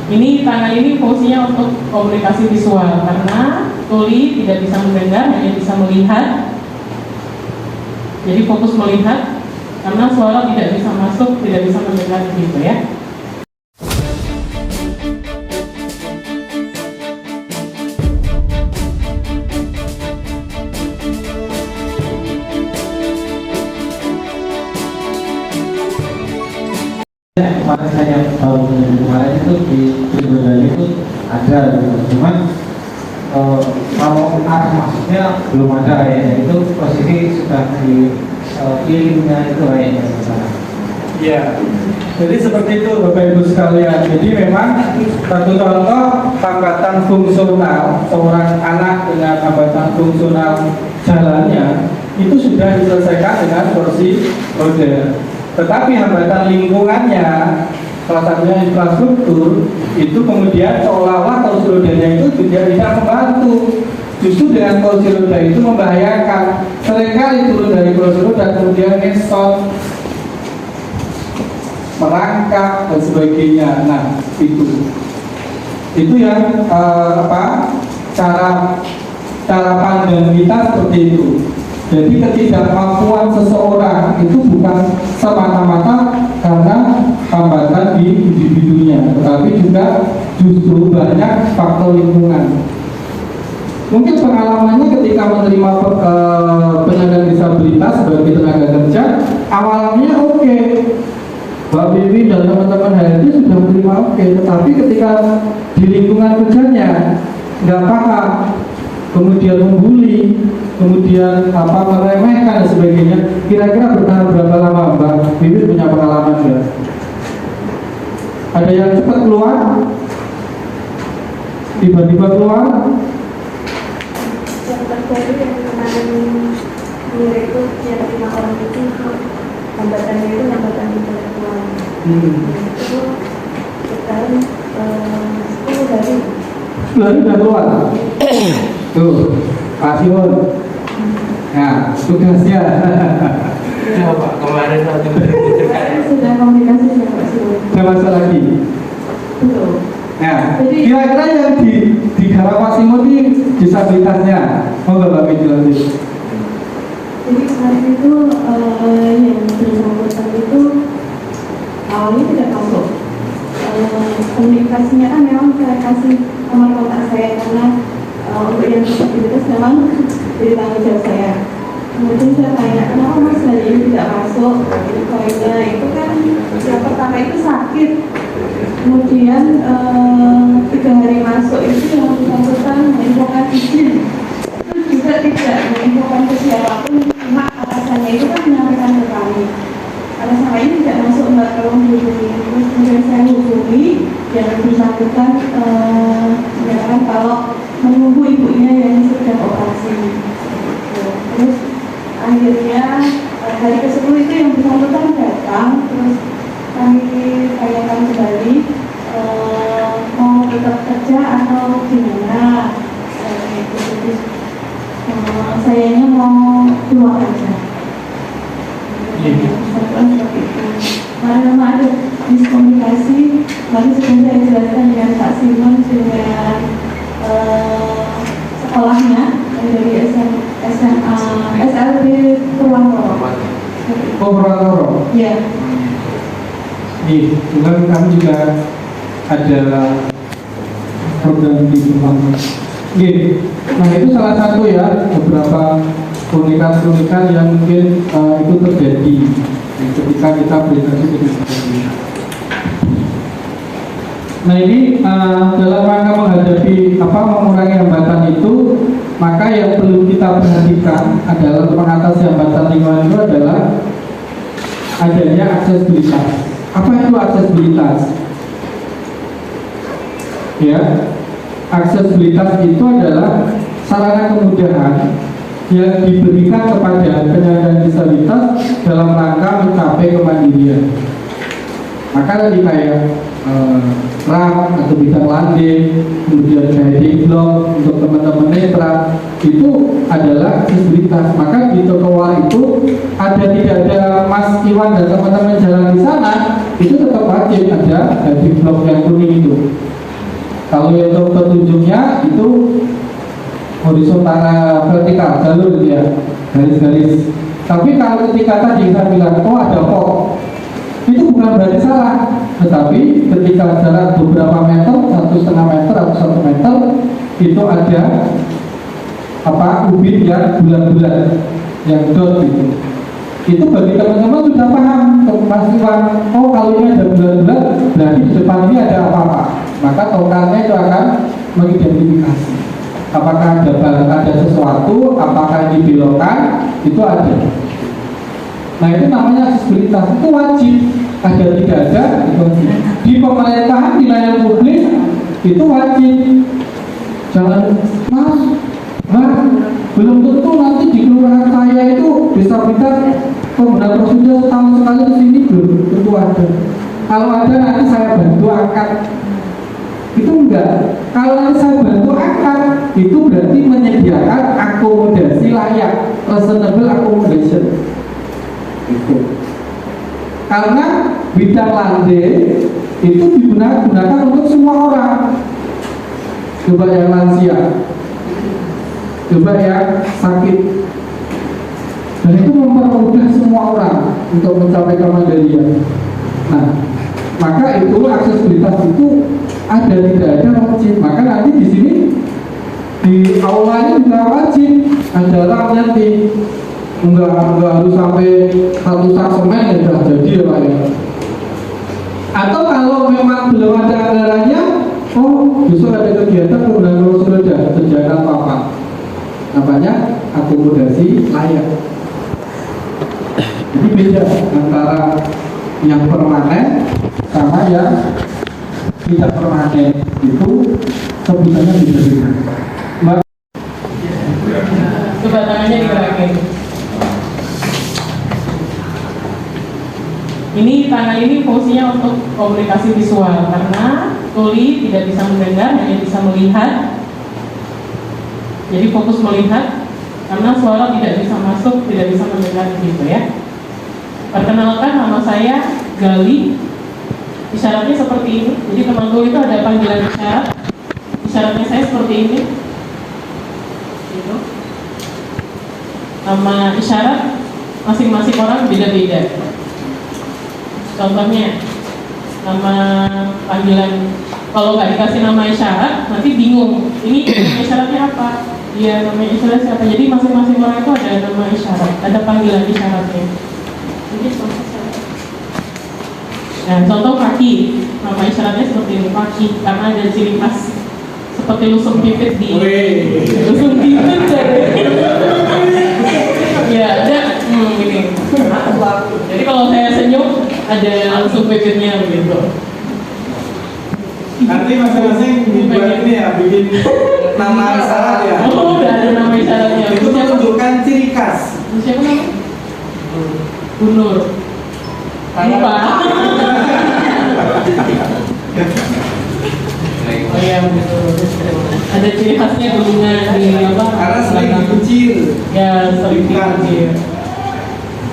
Ini tangan ini fungsinya untuk komunikasi visual karena tuli tidak bisa mendengar, hanya bisa melihat. Jadi fokus melihat karena suara tidak bisa masuk, tidak bisa mendengar gitu ya. Kemarin saya baru kemarin itu di Tribunal itu ada gitu. Cuman kalau arah masuknya belum ada kayaknya, itu posisi sudah di pilihnya itu kayaknya sana. Iya, jadi seperti itu Bapak Ibu sekalian. Jadi memang satu contoh hambatan fungsional seorang anak dengan hambatan fungsional jalannya itu sudah diselesaikan dengan kursi roda. Tetapi hambatan lingkungannya, salah satunya infrastruktur, itu kemudian seolah-olah kursi rodanya itu tidak membantu. Justru dengan kursi roda itu membahayakan. Seringkali turun dari kursi roda kemudian ngesot, merangkak dan sebagainya. Nah, itu yang cara pandang kita seperti itu. Jadi ketidakmampuan seseorang itu bukan semata-mata karena hambatan di individunya, tetapi juga justru banyak faktor lingkungan. Mungkin pengalamannya ketika menerima penyandang disabilitas sebagai tenaga kerja, awalnya oke. Mbak Bibi dan teman-teman HRD sudah menerima oke, tetapi ketika di lingkungan kerjanya nggak paham, kemudian membuli, kemudian meremehkan dan sebagainya. Kira-kira bertahan berapa lama Mbak Bibi punya pengalaman nggak? Ada yang cepat keluar, tiba-tiba keluar. Yang terjadi yang kemarin itu yang 5 orang itu hambatannya itu hambatan intelektual. Itu sekitar 10 hari. 10 hari sudah keluar. Tuh, Pak Simon. Nah, tugasnya. Ya Pak, kemarin waktu Sudah komunikasi dengan Pak Simon. Ada masalah lagi. Betul. Nah, kira-kira yang digarap Pak Simon ini disabilitasnya, mau nggak Mbak Miji lanjut? Jadi kemarin itu yang bersangkutan itu awalnya tidak masuk. Komunikasinya kan memang saya kasih nomor kontak saya karena untuk yang disabilitas memang jadi tanggung jawab saya. Kemudian saya tanya, kenapa Mas hari ini tidak masuk? Jadi poinnya itu kan yang pertama itu sakit. Kemudian 3 hari masuk itu yang bersangkutan menginfokan izin. Itu juga tidak menginfokan ke siapapun, cuma atasannya itu kan menyampaikan ke kami. Alasan lain tidak masuk, Mbak, tolong dihubungi. Terus kemudian saya hubungi yang bersangkutan menyatakan kalau menunggu ibunya yang sedang operasi. Terus akhirnya hari ke-10 itu yang bersangkutan datang, terus kami tanyakan kembali mau tetap kerja atau gimana. Terus sayanya mau keluar aja. Seperti itu. Karena memang ada miskomunikasi, maka sudah saya jelaskan dengan Pak Simon dengan sekolahnya dari SMA SLB Purwantoro. Oh, Purwantoro. Iya. Kemudian kami juga ada program di Purwantoro. Nah itu salah satu ya beberapa keunikan-keunikan yang mungkin itu terjadi ketika kita berinteraksi dengan disabilitas. Nah ini dalam rangka menghadapi mengurangi hambatan itu, maka yang perlu kita perhatikan adalah untuk mengatasi hambatan lingkungan itu adalah adanya aksesibilitas. Apa itu aksesibilitas? Ya, aksesibilitas itu adalah sarana kemudahan yang diberikan kepada penyandang disabilitas dalam rangka mencapai kemandirian. Maka tadi kayak ram atau bidang landing, kemudian guiding block untuk teman-teman netra itu adalah aksesibilitas. Maka di trotoar itu tidak ada Mas Iwan dan teman-teman jalan di sana, itu tetap wajib wajib ada di blok yang kuning itu. Kalau yang untuk petunjuknya itu horizontal vertikal jalur gitu ya, garis-garis. Tapi kalau ketika tadi saya bilang oh ada pop, itu bukan berarti salah, tetapi ketika jarak beberapa meter, 1,5 meter atau 1 meter, itu ada ubin yang bulat-bulat, yang dot gitu. Itu bagi teman-teman sudah paham kepastian. Oh kalau ini ada bulat-bulat, berarti di depan ini ada apa-apa. Maka tongkatnya itu akan mengidentifikasi apakah ada sesuatu, apakah ini belokan, itu ada. Nah itu namanya aksesibilitas, itu wajib. Ada tidak ada, itu wajib. Di pemerintahan, di layanan publik, itu wajib. Jangan, mas, belum tentu nanti di kelurahan saya itu disabilitas pengguna prosedur setahun sekali ke sini, belum tentu ada. Kalau ada nanti saya bantu angkat. Itu enggak. Kalau nanti saya bantu angkat, itu berarti menyediakan akomodasi layak, reasonable accommodation. Itu. Karena bidang landai itu digunakan untuk semua orang. Coba yang lansia, coba yang sakit, dan itu mempermudah semua orang untuk mencapai kemandirian. Nah, maka itu aksesibilitas itu ada tidak ada wajib. Maka nanti di sini di aula ini juga wajib ada orang nanti enggak harus sampai 1 sak semen ya sudah jadi ya Pak ya. Atau kalau memang belum ada anggarannya, oh besok ada kegiatan penggunaan kursi roda, sediakan papan. Namanya akomodasi layak. Jadi beda antara yang permanen sama yang tidak permanen, itu sebutannya beda-beda. Coba tangannya digerakin. Ini tangan ini fungsinya untuk komunikasi visual karena tuli tidak bisa mendengar, hanya bisa melihat. Jadi fokus melihat karena suara tidak bisa masuk, tidak bisa mendengar gitu ya. Perkenalkan, nama saya Gali. Isyaratnya seperti ini. Jadi teman tuli itu ada panggilan isyarat. Isyaratnya saya seperti ini. Gitu. Nama isyarat masing-masing orang beda-beda. Contohnya, nama panggilan, kalau nggak dikasih nama isyarat, nanti bingung. Ini nama isyaratnya apa? Iya, nama isyarat siapa? Jadi masing-masing orang itu ada nama isyarat, ada panggilan isyaratnya. Ini contoh isyarat. Nah, contoh kaki, nama isyaratnya seperti ini, kaki, karena ada ciri khas seperti lusung pipit di lusung pipit ya ada ini. Jadi kalau saya senyum ada lusung pipitnya begitu. Nanti masing-masing dibuat ini ya, bikin nama isyarat ya. Oh, udah ada nama isyaratnya. Itu menunjukkan ciri khas. Siapa namanya? Bunur. Lupa. Oh iya, ada ciri khasnya gulungan di apa? Karena sering dikucir. Ya, sering dikucir.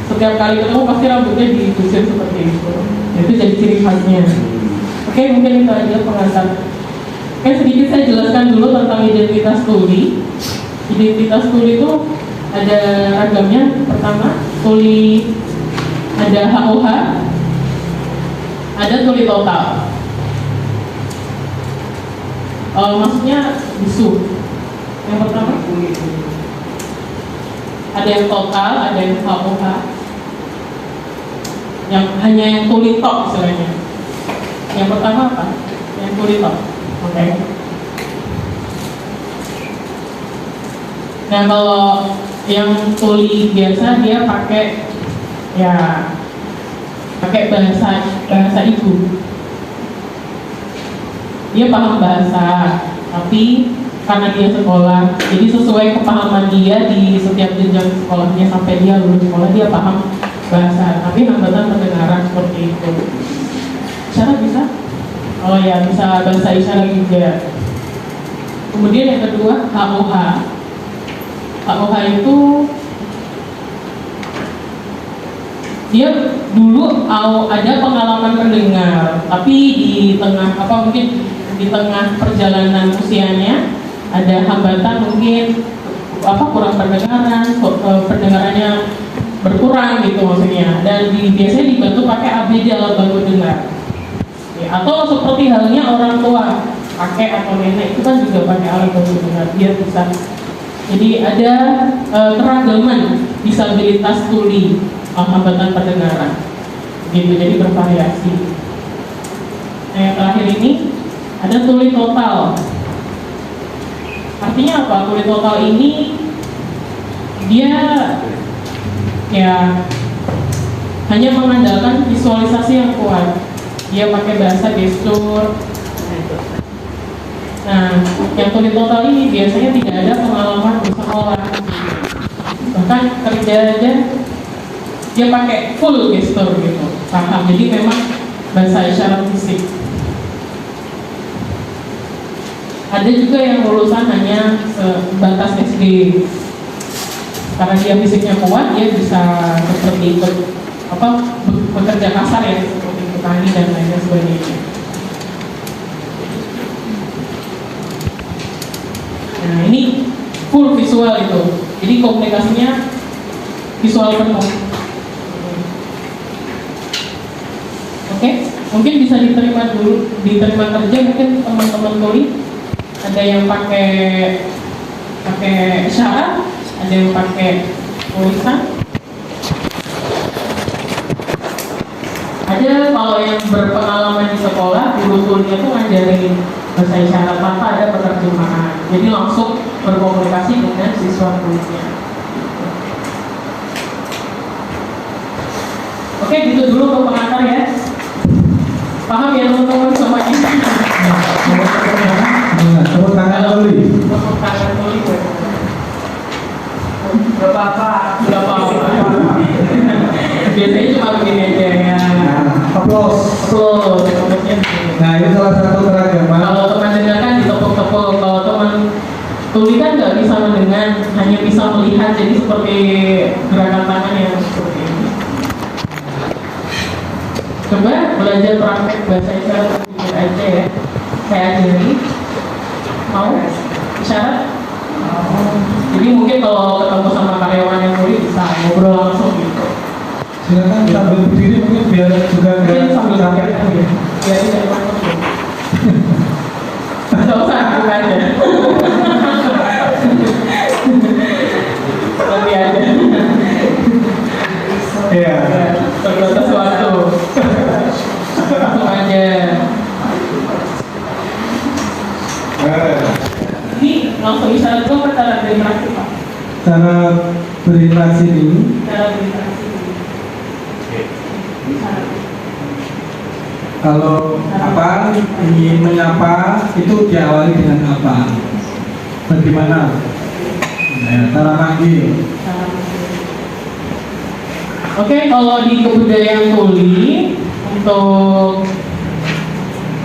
Setiap kali ketemu pasti rambutnya dikucir seperti itu. Itu jadi ciri khasnya. Oke, mungkin itu aja pengantar. Oke, sedikit saya jelaskan dulu tentang identitas tuli. Identitas tuli itu ada ragamnya. Pertama, tuli ada HOH, ada tuli total. Maksudnya bisu. Yang pertama ada yang total, ada yang HOH. Yang hanya yang tuli tok istilahnya. Yang pertama apa? Yang tuli tok. Oke. Nah kalau yang tuli biasa dia pakai bahasa ibu. Dia paham bahasa, tapi karena dia sekolah, jadi sesuai kepahaman dia di setiap jenjang sekolahnya sampai dia lulus sekolah dia paham bahasa, tapi hambatan pendengaran seperti itu. Isyarat bisa? Oh ya, bisa bahasa isyarat juga. Kemudian yang kedua, HOH. HOH itu dia dulu ada pengalaman mendengar, tapi di tengah mungkin di tengah perjalanan usianya ada hambatan, mungkin kurang pendengaran, pendengarannya berkurang gitu maksudnya, dan biasanya dibantu pakai ABD, alat bantu dengar. Atau seperti halnya orang tua, kakek atau nenek itu kan juga pakai alat bantu dengar biar bisa. Jadi ada keragaman disabilitas tuli hambatan pendengaran, gitu. Jadi bervariasi. Nah, yang terakhir ini ada tuli total. Artinya apa? Tuli total ini dia ya hanya mengandalkan visualisasi yang kuat. Dia pakai bahasa gestur. Nah, yang tuli total ini biasanya tidak ada pengalaman bersekolah, bahkan kerja aja dia pakai full gestur gitu, paham. Jadi memang bahasa isyarat fisik. Ada juga yang lulusan hanya sebatas SD, karena dia fisiknya kuat, dia bisa seperti bekerja kasar ya, seperti petani dan lain sebagainya. Nah, ini full visual itu, jadi komunikasinya visual penuh. Oke, mungkin bisa diterima kerja, mungkin teman-teman tuli. Ada yang pakai isyarat, ada yang pakai tulisan. Ada kalau yang berpengalaman di sekolah, guru tulinya tuh ngajarin bahasa isyarat tanpa ada penerjemahan. Jadi langsung berkomunikasi dengan siswa tulisnya. Oke, gitu dulu untuk pengantar ya. Paham ya teman-teman semuanya? Tepuk tangan tuli. Tepuk tangan tuli. Bapak. Biasanya cuma begini aja ya. Applause. Nah, ini salah satu keragaman. Kalau teman dengar kan ditepuk-tepuk. Kalau teman tuli kan nggak bisa mendengar, hanya bisa melihat. Jadi seperti gerakan tangan yang seperti ini. Coba belajar praktek bahasa isyarat jujur aja ya. Saya ajari. Mau isyarat? Jadi mungkin kalau ketemu sama karyawan yang tuli bisa ngobrol langsung gitu. Silakan sambil berdiri mungkin biar juga Mungkin sambil capek ya. Biar tidak takut. Nggak usah aku aja. Nanti aja. Iya. Terbatas waktu. Langsung aja. Ini langsung isyarat dulu apa cara berinteraksi Pak? Cara berinteraksi dulu. Cara berinteraksi. Kalau ingin menyapa itu diawali dengan apa? Bagaimana? Cara manggil. Oke, kalau di kebudayaan tuli, untuk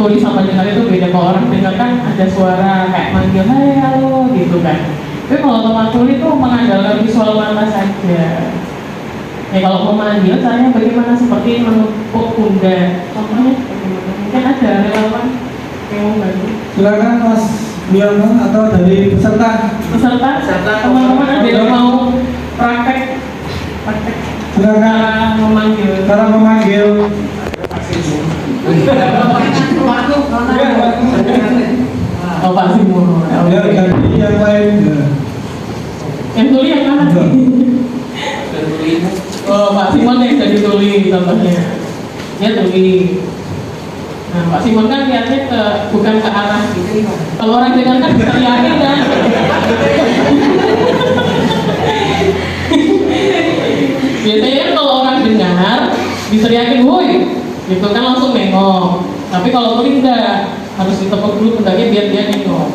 tuli sama dengar itu beda. Kalau orang dengar kan ada suara kayak manggil, hai halo gitu kan. Tapi kalau teman tuli itu mengandalkan visual mata saja. Ya kalau mau manggil, caranya bagaimana? Seperti menepuk pundak. Contohnya bagaimana? Mungkin ada relawan yang mau bantu. Silakan Mas Biono atau dari peserta. Teman-teman ada yang mau praktek Silakan memanggil. cara memanggil. Oh Pak Simon. Ya, ganti yang lain. Yang tuli yang mana? Oh Pak Simon yang jadi tuli contohnya. Dia tuli. Nah Pak Simon kan lihatnya bukan ke arah. Kalau orang dengar kan bisa yakin kan. Biasanya kalau orang dengar diseriakin woi, gitu kan langsung nengok. Tapi kalau tuli enggak, harus ditepuk dulu pundaknya biar dia nengok.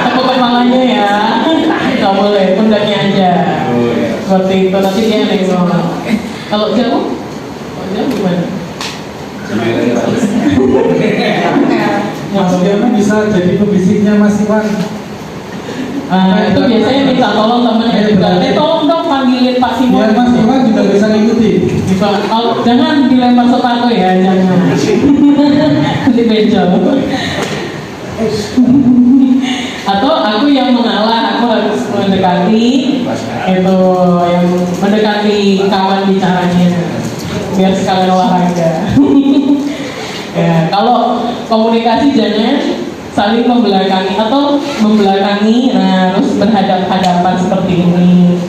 Tepuk kepalanya ya, nggak boleh, pundaknya aja. Seperti itu, nanti dia nengok. Kalau jauh gimana? Mas Biono bisa jadi pembisiknya Mas Iwan. Itu biasanya minta tolong temennya juga. Tolong dong Pak manggilin Pak Simon. Biar Mas Iwan juga bisa ngikuti. Bisa. Oh, jangan dilempar sepatu ya, jangan. Nanti bencong. Atau aku yang mengalah, aku harus mendekati itu, yang mendekati kawan bicaranya biar sekalian olahraga. Ya, kalau komunikasi jangan saling membelakangi atau membelakangi, nah terus berhadap-hadapan seperti ini.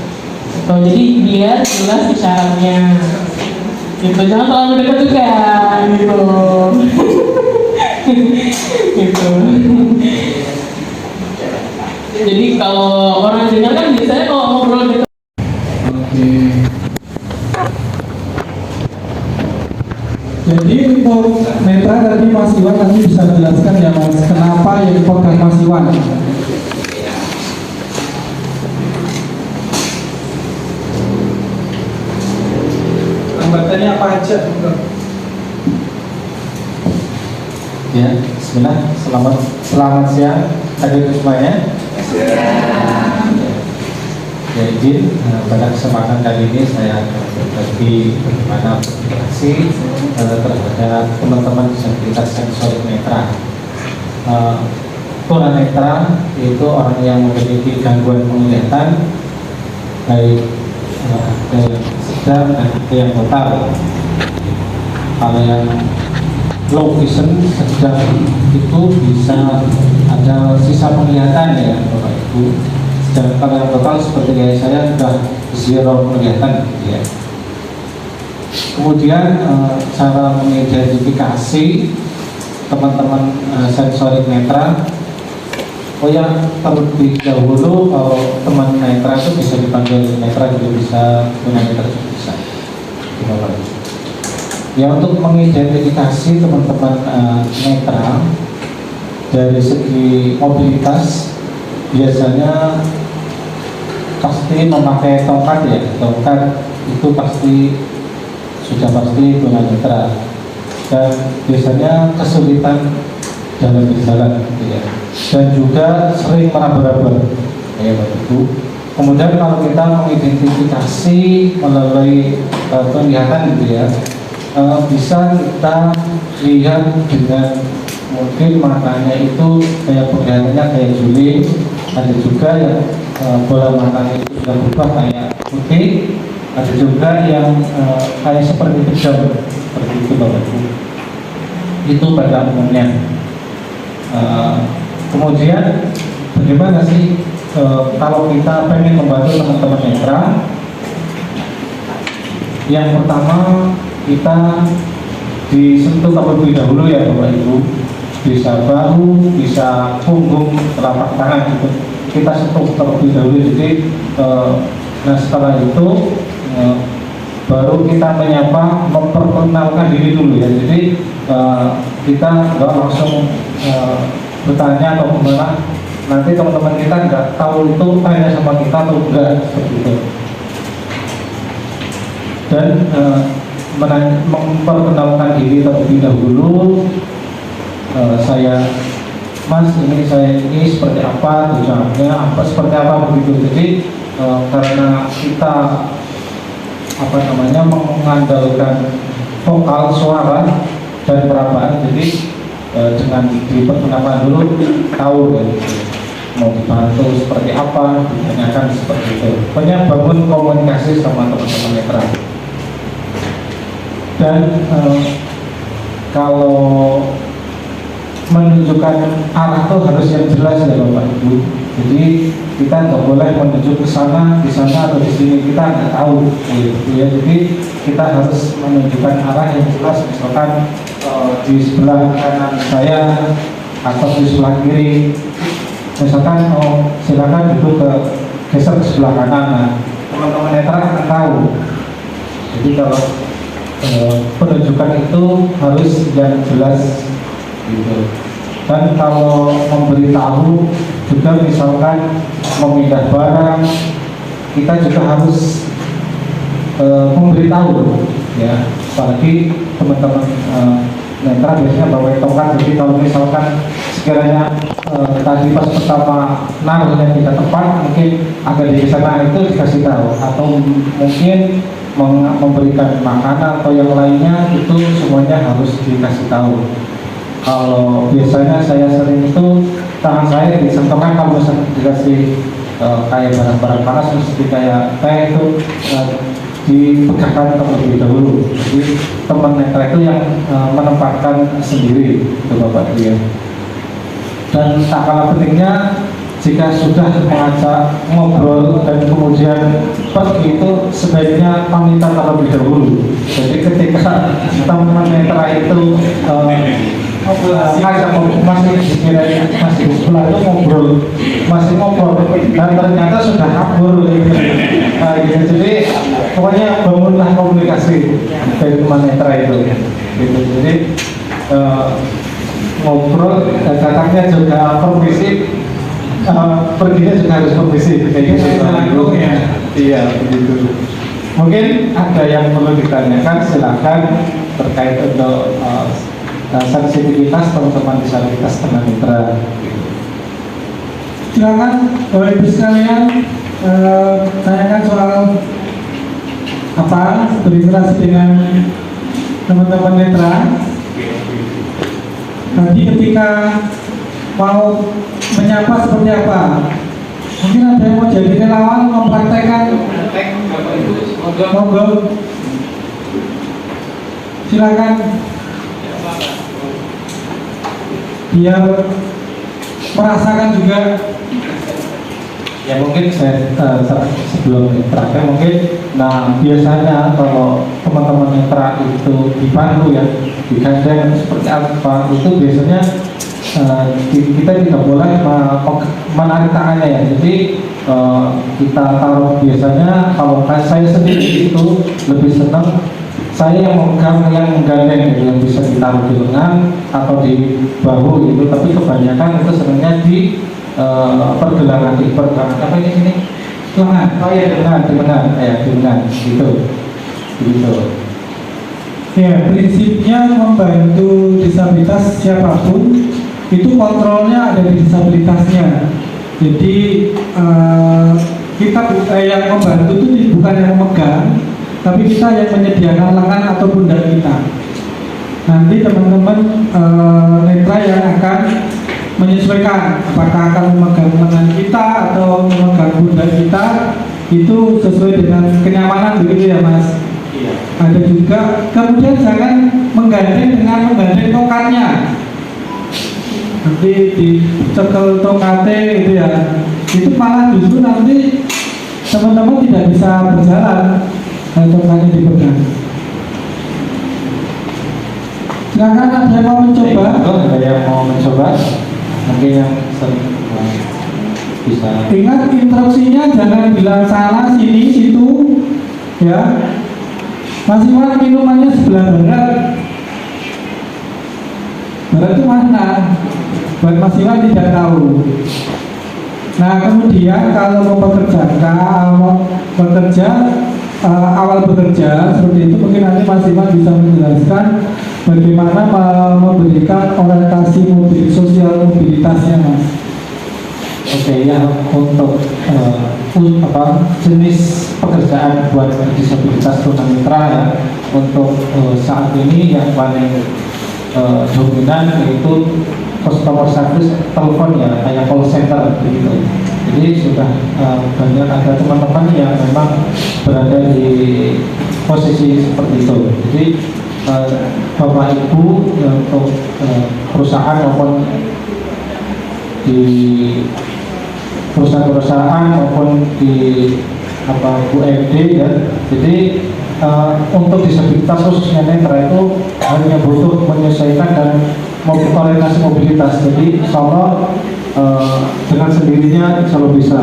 Gitu. Jadi biar jelas isyaratnya. Gitu, jangan terlalu dekat juga, gitu. Gitu. Jadi kalau orang dengar kan biasanya kalau ngobrol gitu. Oke. Jadi untuk netra tadi Mas Iwan nanti bisa menjelaskan ya Mas, kenapa yang dipegang Mas Iwan? Hambatannya apa aja? Ya, bismillah. Selamat siang hadirin semuanya. Ya, izin pada kesempatan kali ini saya berbagi bagaimana berinteraksi terhadap teman-teman disabilitas sensorik netra. Tunanetra itu orang yang memiliki gangguan penglihatan, baik ada yang sedang dan ada yang total. Kalau yang low vision sedang itu bisa ada sisa penglihatan ya Bapak Ibu. Dan kalau yang total seperti kayak saya sudah zero penglihatan gitu ya. Kemudian cara mengidentifikasi teman-teman sensorik netra. Oh ya, terlebih dahulu kalau teman netra itu bisa dipanggil netra juga bisa, tunanetra juga bisa. Ya, untuk mengidentifikasi teman-teman netra dari segi mobilitas biasanya pasti memakai tongkat ya, tongkat itu sudah pasti tunanetra, dan biasanya kesulitan dalam berjalan gitu ya, dan juga sering meraba-raba ya Bapak Ibu. Kemudian kalau kita mengidentifikasi melalui penglihatan gitu ya, bisa kita lihat dengan mungkin matanya itu kayak penglihatannya kayak juling, ada juga yang bola matanya itu sudah berubah kayak putih, ada juga yang kayak seperti pedang, seperti itu Bapak Ibu. Itu pada umumnya. Kemudian bagaimana sih kalau kita pengen membantu teman-teman netra? Yang pertama, kita disentuh terlebih dahulu ya Bapak Ibu, bisa bahu, bisa punggung, telapak tangan gitu. Kita sentuh terlebih dahulu. Jadi nah setelah itu baru kita menyapa, memperkenalkan diri dulu ya. Jadi kita nggak langsung bertanya atau gimana, nanti teman-teman kita nggak tahu itu tanya sama kita atau enggak, seperti itu. Dan memperkenalkan diri terlebih dahulu. Saya, Mas, saya ini seperti apa, tujuannya apa, seperti apa begitu. Jadi karena kita mengandalkan vokal, suara dan perabaan, jadi dengan diperkenalkan dulu tahu ya, mau dibantu seperti apa, ditanyakan seperti itu. Pokoknya bangun komunikasi sama teman-teman netra. Dan kalau menunjukkan arah itu harus yang jelas ya Bapak Ibu. Jadi kita nggak boleh menuju ke sana, di sana atau di sini, kita nggak tahu gitu ya. Jadi kita harus menunjukkan arah yang jelas. Misalkan di sebelah kanan saya atau di sebelah kiri, misalkan silakan duduk geser ke sebelah kanan. Nah, teman-teman netra akan tahu. Jadi kalau penunjukan itu harus yang jelas gitu. Dan kalau memberitahu juga, misalkan memindah barang, kita juga harus memberitahu ya. Apalagi teman-teman netra biasanya bawa tongkat. Jadi kalau misalkan sekiranya tadi pas pertama naruhnya tidak tepat, mungkin agak di sana itu dikasih tahu, atau mungkin memberikan makanan atau yang lainnya, itu semuanya harus dikasih tahu. Kalau biasanya saya sering itu tangan saya disentuhkan kalau misalnya dikasih kayak barang-barang panas seperti kayak teh itu dipegangkan terlebih dahulu. Jadi teman netra itu yang menempatkan sendiri itu Bapak dia. Dan tak kalah pentingnya, jika sudah mengajak ngobrol dan kemudian pergi, itu sebaiknya pamitan terlebih dahulu. Jadi ketika teman netra itu ngajak masih sekiranya masih sebelah itu ngobrol dan ternyata sudah kabur gitu. Jadi pokoknya bangunlah komunikasi dari teman netra itu gitu. Jadi ngobrol, datangnya juga permisi, perginya juga harus permisi, kayaknya gitu ya. Iya begitu. Mungkin ada yang perlu ditanyakan, silakan terkait untuk sensitivitas teman-teman disabilitas tunanetra. Silakan Bapak Ibu sekalian, tanyakan soal apa berinteraksi dengan teman-teman netra. Tadi ketika mau menyapa seperti apa? Mungkin ada yang mau jadi relawan, mempraktekkan. Monggo. Silakan. Biar merasakan juga. Ya mungkin saya sebelum terakhir mungkin, nah biasanya kalau teman-teman netra itu dibantu ya, digandeng seperti apa, itu biasanya kita tidak boleh menarik tangannya ya. Jadi kita taruh, biasanya kalau saya sendiri itu lebih senang saya yang memegang, yang menggandeng gitu, yang bisa ditaruh di lengan atau di bahu gitu. Tapi kebanyakan itu sebenarnya di pergelangan apa ini lengan. Oh ya di lengan gitu. Ya, prinsipnya membantu disabilitas siapapun itu kontrolnya ada di disabilitasnya. Jadi kita yang membantu itu bukan yang memegang, tapi kita yang menyediakan lengan atau pundak kita. Nanti teman-teman netra yang akan menyesuaikan apakah akan memegang lengan kita atau memegang pundak kita, itu sesuai dengan kenyamanan begitu ya Mas. Iya. Ada juga, kemudian jangan menggandeng dengan menggandeng tongkatnya. Nanti dicekel tongkatnya gitu ya. Itu malah justru nanti teman-teman tidak bisa berjalan kalau tongkatnya dipegang. Silakan ada yang mau mencoba? Ada yang mau mencoba? Mungkin yang bisa. Ingat instruksinya, jangan bilang salah sini situ ya. Mas Iwan minumannya sebelah barat. Barat itu mana? Buat Mas Iwan tidak tahu. Nah kemudian kalau mau awal bekerja seperti itu, mungkin nanti Mas Iwan bisa menjelaskan bagaimana memberikan orientasi sosial mobilitasnya Mas. Oke, ya untuk jenis pekerjaan buat disabilitas tunanetra ya, untuk saat ini yang paling dominan yaitu customer service telepon ya, kayak call center begitu. Jadi sudah banyak ada teman-teman yang memang berada di posisi seperti itu. Jadi Bapak Ibu untuk perusahaan maupun di perusahaan maupun di UMD ya. Jadi untuk disabilitas khususnya netra itu hanya butuh menyesuaikan dan orientasi mobilitas. Jadi insya Allah dengan sendirinya insya Allah bisa.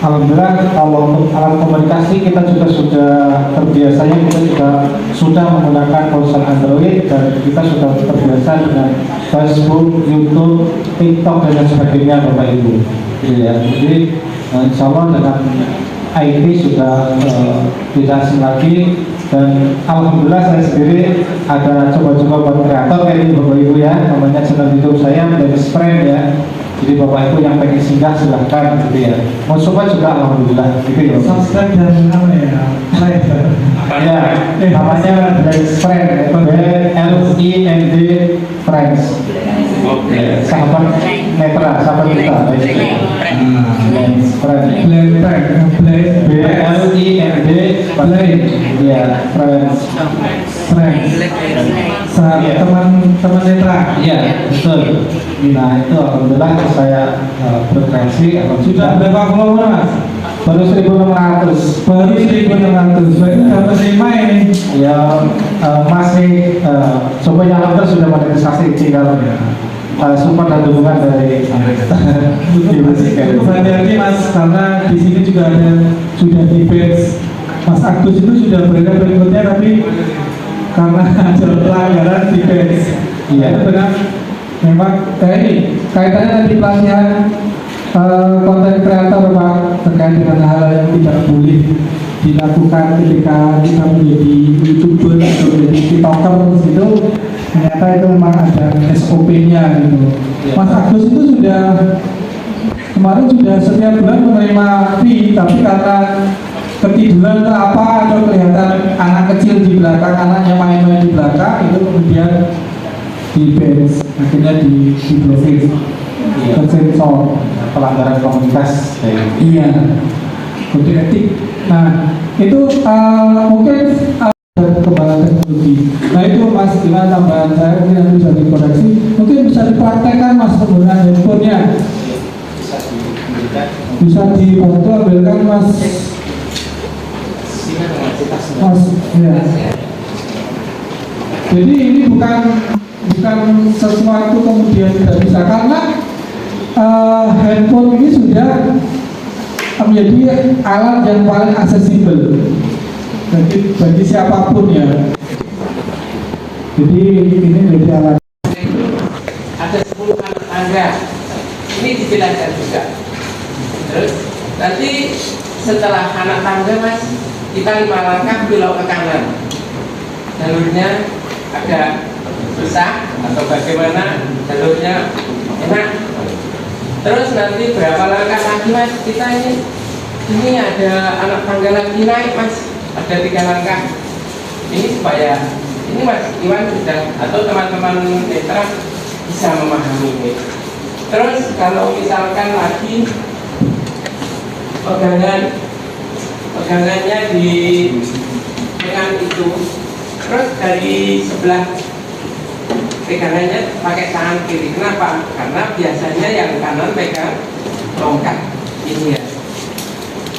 Alhamdulillah kalau untuk alat komunikasi kita juga sudah terbiasanya, kita juga sudah menggunakan ponsel Android dan kita sudah terbiasa dengan Facebook, YouTube, TikTok dan sebagainya Bapak Ibu. Ya, jadi insya Allah dengan IT sudah tidak asing lagi Dan alhamdulillah saya sendiri ada coba-coba buat kreator kayak ini Bapak Ibu ya, namanya channel YouTube saya menjadi friend ya. Jadi Bapak Ibu yang pengen singgah silahkan gitu ya. Mau coba juga alhamdulillah gitu ya. Subscribe dan apa ya? Like. Ya, namanya Black Friend, LIND Friends. Sahabat netra, sahabat kita. Black Friend. BLIND ya, Friends. Sahabat teman netra. Iya, betul. Nah itu alhamdulillah saya berkreasi. Sudah berapa follower Mas? Baru 1.600. Baru 1.600. Berarti dapat 5 ini. Ya masih coba yang alhamdulillah sudah monetisasi tinggal support dan dukungan dari Itu berarti Mas, karena di sini juga ada sudah di page Mas Agus itu sudah berada berikutnya, tapi karena ada pelanggaran di page. Iya. Itu benar. Memang ini kaitannya nanti pelatihan konten kreator Pak, terkait dengan hal yang tidak boleh dilakukan ketika kita menjadi YouTuber atau menjadi TikToker gitu. Ternyata itu memang ada SOP-nya gitu. Mas Agus itu sudah kemarin sudah setiap bulan menerima fee, tapi karena ketiduran atau apa atau kelihatan anak kecil di belakang, anaknya main-main di belakang, itu kemudian di bans, akhirnya di blokir, sensor, pelanggaran komunitas. iya, kode etik. Nah itu mungkin perkembangan teknologi. Nah itu Mas, gimana tambahan saya mungkin nanti bisa dikoreksi, mungkin bisa dipraktekkan Mas penggunaan handphonenya. Bisa dibantu ambilkan Mas. Mas, ya. Jadi ini bukan sesuatu kemudian tidak bisa, karena handphone ini sudah menjadi alat yang paling aksesibel bagi siapapun ya. Jadi ini menjadi alat. Ada 10 anak tangga, ini dijelaskan juga. Terus nanti setelah anak tangga Mas, kita 5 langkah belok ke kanan, jalurnya agak susah atau bagaimana, jalurnya enak. Terus nanti berapa langkah lagi Mas, kita ini ada anak tangga lagi naik Mas, ada 3 langkah. Ini supaya ini Mas Iwan sudah atau teman-teman netra bisa memahami ini. Terus kalau misalkan lagi pegangannya di dengan itu, terus dari sebelah pegangannya pakai tangan kiri. Kenapa? Karena biasanya yang kanan pegang tongkat ini ya.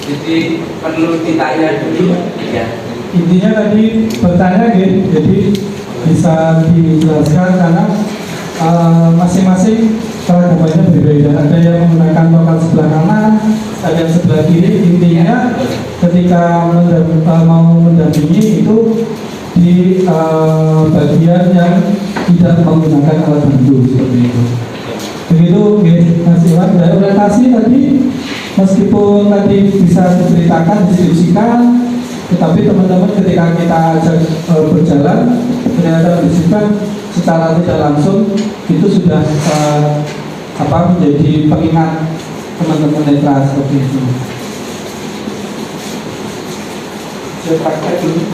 Jadi perlu ditanya dulu ya. Intinya tadi bertanya gitu, jadi bisa dijelaskan karena masing-masing keragamannya berbeda. Ada yang menggunakan tongkat sebelah kanan, ada yang sebelah kiri. Intinya ketika mau mendampingi itu di bagian yang tidak menggunakan alat bantu seperti itu. Begitu Mas Iwan. Dan orientasi tadi meskipun tadi bisa diceritakan, diskusikan, tetapi teman-teman ketika kita ajak berjalan ternyata diskusikan secara tidak langsung itu sudah menjadi pengingat teman-teman netra seperti itu. Saya praktek dulu.